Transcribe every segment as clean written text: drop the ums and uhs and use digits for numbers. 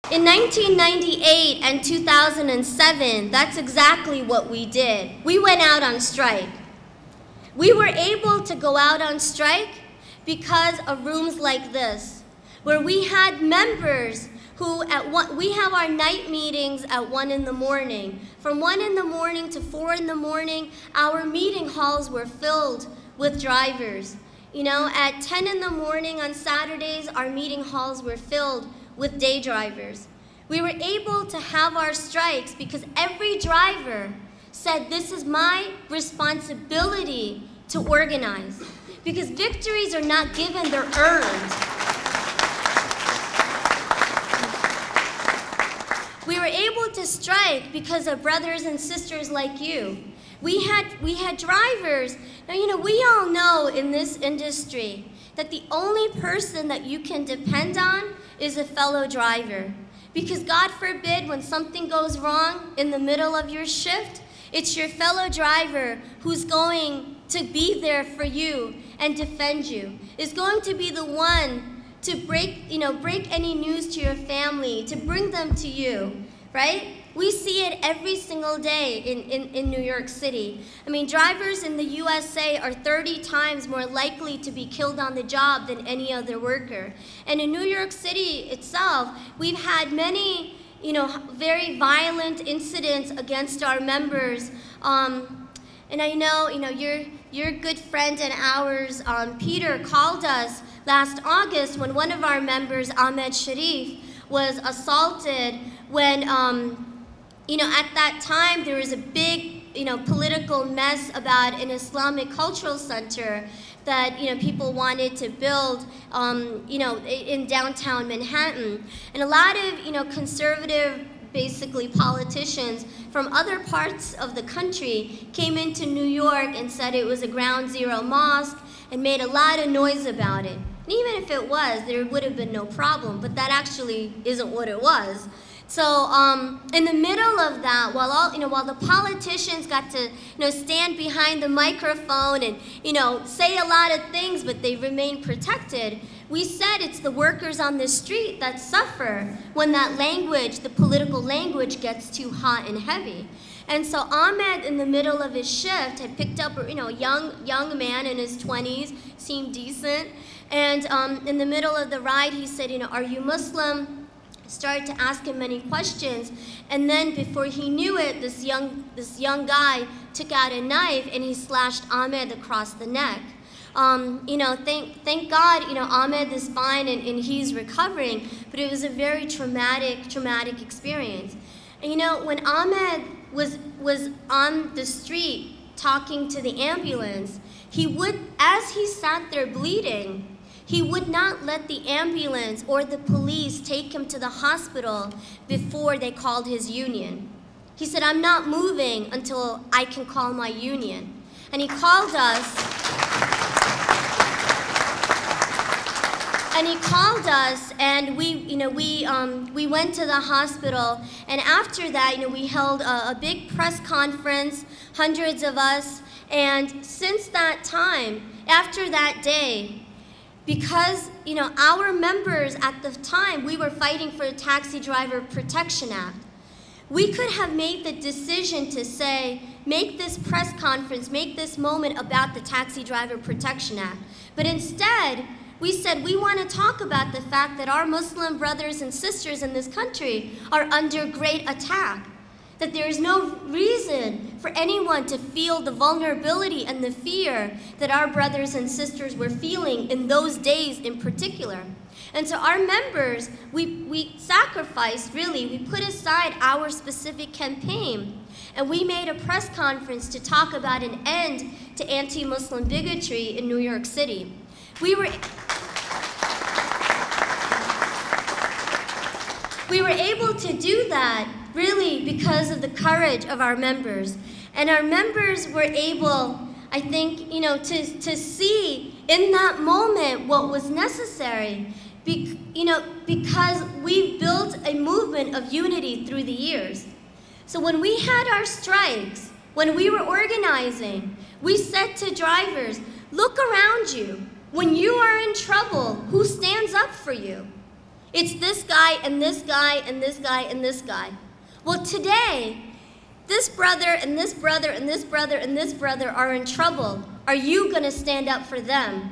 In 1998 and 2007, that's exactly what we did. We went out on strike. We were able to go out on strike because of rooms like this, where we had members who we have our night meetings at 1 in the morning. From 1 in the morning to 4 in the morning, our meeting halls were filled with drivers. You know, at 10 in the morning on Saturdays, our meeting halls were filled with day drivers. We were able to have our strikes because every driver said, this is my responsibility to organize. Because victories are not given, they're earned. We were able to strike because of brothers and sisters like you. We had drivers. Now, you know, we all know in this industry that the only person that you can depend on is a fellow driver. Because God forbid, when something goes wrong in the middle of your shift, it's your fellow driver who's going to be there for you and defend you. Is going to be the one to break any news to your family, to bring them to you, right? We see it every single day in New York City. I mean, drivers in the USA are 30 times more likely to be killed on the job than any other worker. And in New York City itself, we've had many, very violent incidents against our members. And I know, your good friend and ours, Peter, called us last August when one of our members, Ahmed Sharif, was assaulted when, at that time there was a big, political mess about an Islamic cultural center that, people wanted to build, in downtown Manhattan. And a lot of, conservative, basically politicians from other parts of the country came into New York and said it was a ground zero mosque and made a lot of noise about it. And even if it was, there would have been no problem, but that actually isn't what it was. So in the middle of that, while the politicians got to stand behind the microphone and say a lot of things, but they remain protected, we said it's the workers on the street that suffer when that language, the political language, gets too hot and heavy. And so Ahmed, in the middle of his shift, had picked up a young man in his 20s, seemed decent, and in the middle of the ride he said, are you Muslim? Started to ask him many questions, and then before he knew it, this young guy took out a knife and he slashed Ahmed across the neck. Thank God, Ahmed is fine and he's recovering, but it was a very traumatic experience. And when Ahmed was on the street talking to the ambulance, as he sat there bleeding, he would not let the ambulance or the police take him to the hospital before they called his union. He said, I'm not moving until I can call my union. And he called us, and we went to the hospital, and after that, we held a big press conference, hundreds of us, and since that time, after that day, because, our members at the time, we were fighting for the Taxi Driver Protection Act. We could have made the decision to say, make this press conference, make this moment about the Taxi Driver Protection Act. But instead, we said we want to talk about the fact that our Muslim brothers and sisters in this country are under great attack. That there is no reason for anyone to feel the vulnerability and the fear that our brothers and sisters were feeling in those days in particular. And so our members, we sacrificed, really, we put aside our specific campaign, and we made a press conference to talk about an end to anti-Muslim bigotry in New York City. We were able to do that really because of the courage of our members. And our members were able, I think, to see in that moment what was necessary, because we built a movement of unity through the years. So when we had our strikes, when we were organizing, we said to drivers, look around you. When you are in trouble, who stands up for you? It's this guy and this guy and this guy and this guy. Well, today, this brother and this brother and this brother and this brother are in trouble. Are you going to stand up for them?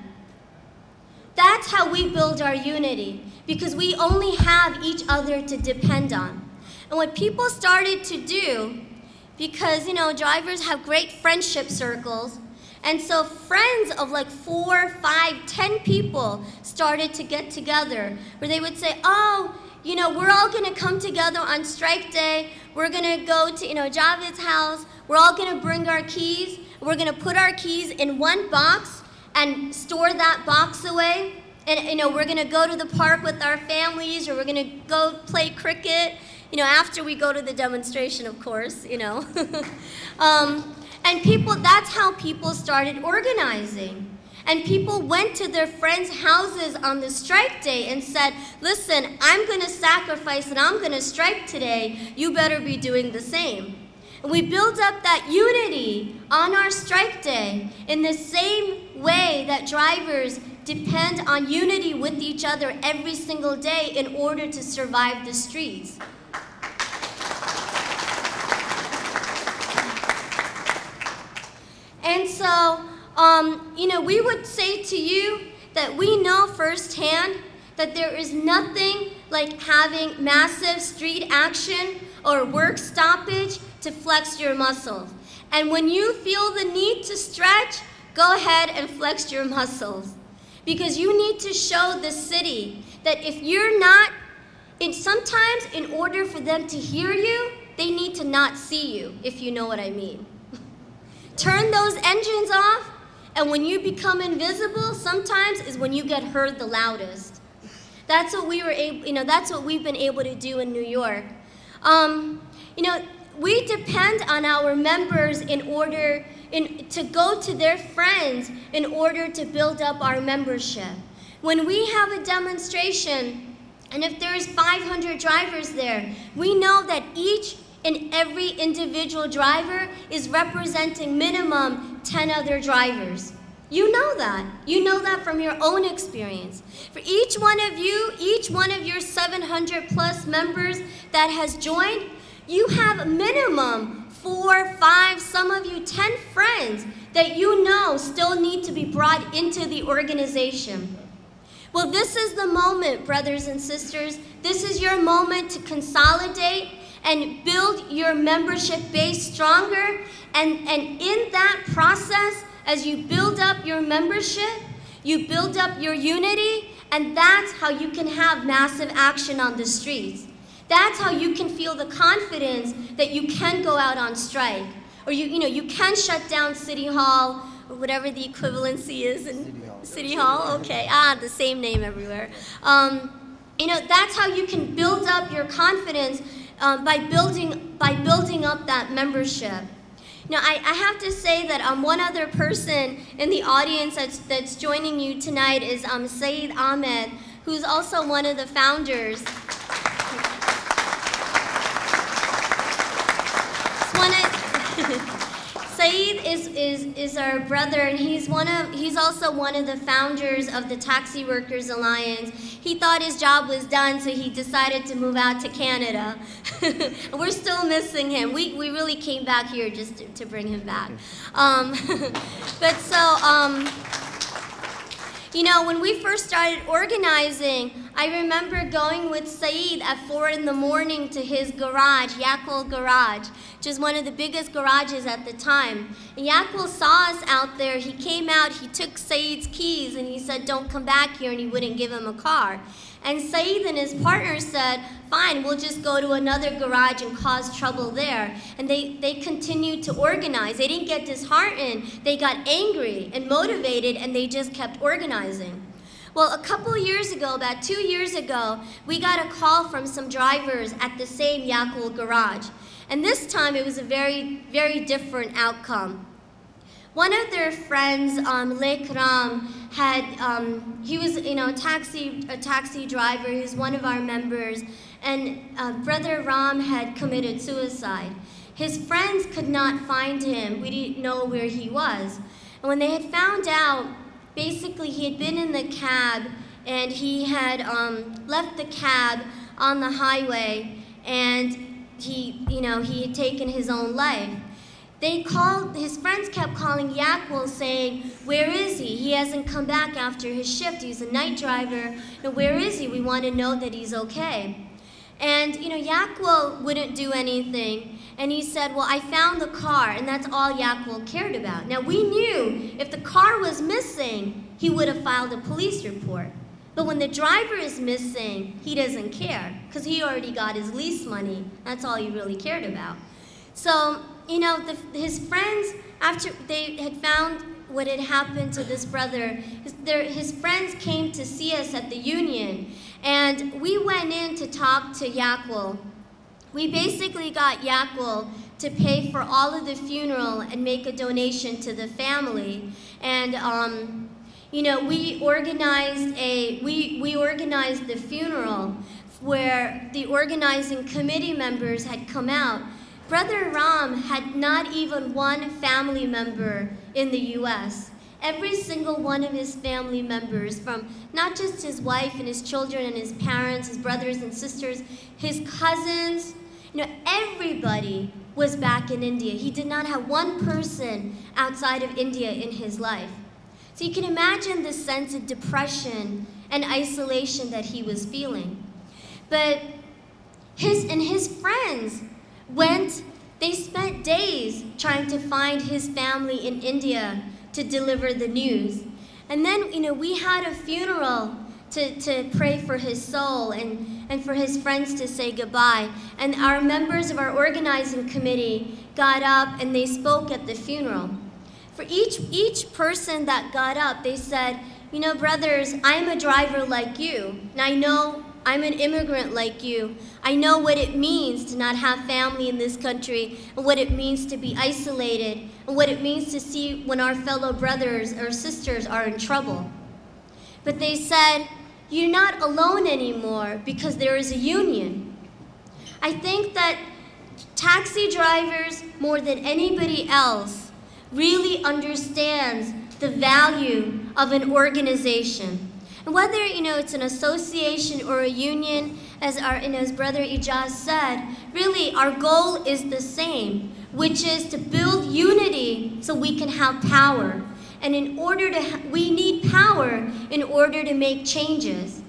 That's how we build our unity, because we only have each other to depend on. And what people started to do, because, drivers have great friendship circles, and so friends of like 4, 5, 10 people started to get together, where they would say, oh, we're all going to come together on strike day. We're going to go to, Javed's house. We're all going to bring our keys. We're going to put our keys in one box and store that box away. And, we're going to go to the park with our families, or we're going to go play cricket, after we go to the demonstration, of course, And that's how people started organizing. And people went to their friends' houses on the strike day and said, listen, I'm going to sacrifice and I'm going to strike today. You better be doing the same. And we build up that unity on our strike day in the same way that drivers depend on unity with each other every single day in order to survive the streets. And so, we would say to you that we know firsthand that there is nothing like having massive street action or work stoppage to flex your muscles. And when you feel the need to stretch, go ahead and flex your muscles. Because you need to show the city that if you're not, sometimes in order for them to hear you, they need to not see you, if you know what I mean. Turn those engines off, and when you become invisible, sometimes is when you get heard the loudest. That's what that's what we've been able to do in New York. We depend on our members to go to their friends in order to build up our membership. When we have a demonstration, and if there's 500 drivers there, we know that each and every individual driver is representing minimum 10 other drivers. You know that. You know that from your own experience. For each one of your 700 plus members that has joined, you have a minimum 4, 5, some of you 10 friends that you know still need to be brought into the organization. Well, this is the moment, brothers and sisters. This is your moment to consolidate and build your membership base stronger. And in that process, as you build up your membership, you build up your unity, and that's how you can have massive action on the streets. That's how you can feel the confidence that you can go out on strike. Or you can shut down City Hall, or whatever the equivalency is in City Hall. Okay, the same name everywhere. That's how you can build up your confidence by building up that membership. Now, I have to say that one other person in the audience that's joining you tonight is Saeed Ahmed, who's also one of the founders. Saeed is our brother, and he's also one of the founders of the Taxi Workers Alliance. He thought his job was done, so he decided to move out to Canada. We're still missing him. We really came back here just to bring him back. When we first started organizing, I remember going with Saeed at 4 in the morning to his garage, Yakwal Garage, which is one of the biggest garages at the time. And Yakwal saw us out there. He came out, he took Saeed's keys, and he said, don't come back here, and he wouldn't give him a car. And Saeed and his partner said, fine, we'll just go to another garage and cause trouble there. And they continued to organize. They didn't get disheartened. They got angry and motivated, and they just kept organizing. Well, a couple years ago, about 2 years ago, we got a call from some drivers at the same Yakwal garage. And this time, it was a very, very different outcome. One of their friends, Lek Ram, he was a taxi driver. He was one of our members, and Brother Ram had committed suicide. His friends could not find him. We didn't know where he was. And when they had found out, basically he had been in the cab, and he had left the cab on the highway, and he had taken his own life. His friends kept calling Yakwil saying, "Where is he? He hasn't come back after his shift. He's a night driver. And where is he? We want to know that he's okay." And Yakwil wouldn't do anything. And he said, "Well, I found the car," and that's all Yakwil cared about. Now, we knew if the car was missing, he would have filed a police report. But when the driver is missing, he doesn't care, because he already got his lease money. That's all he really cared about. So, his friends, after they had found what had happened to this brother, his friends came to see us at the union, and we went in to talk to Yakwil. We basically got Yakwil to pay for all of the funeral and make a donation to the family. And we organized the funeral where the organizing committee members had come out. Brother Ram had not even one family member in the U.S. Every single one of his family members, from not just his wife and his children and his parents, his brothers and sisters, his cousins, everybody was back in India. He did not have one person outside of India in his life. So you can imagine the sense of depression and isolation that he was feeling. But his friends they spent days trying to find his family in India to deliver the news. And then, we had a funeral to pray for his soul and for his friends to say goodbye. And our members of our organizing committee got up and they spoke at the funeral. For each person that got up, they said, "Brothers, I'm a driver like you, and I know I'm an immigrant like you. I know what it means to not have family in this country, and what it means to be isolated, and what it means to see when our fellow brothers or sisters are in trouble." But they said, "You're not alone anymore because there is a union." I think that taxi drivers, more than anybody else, really understands the value of an organization. And whether it's an association or a union, as Brother Ijaz said, really our goal is the same, which is to build unity so we can have power. And we need power in order to make changes.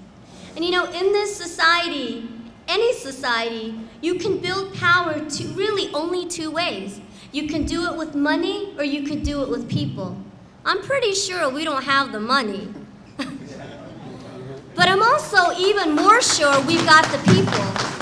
And in this society, any society, you can build power really only two ways. You can do it with money, or you can do it with people. I'm pretty sure we don't have the money. But I'm also even more sure we've got the people.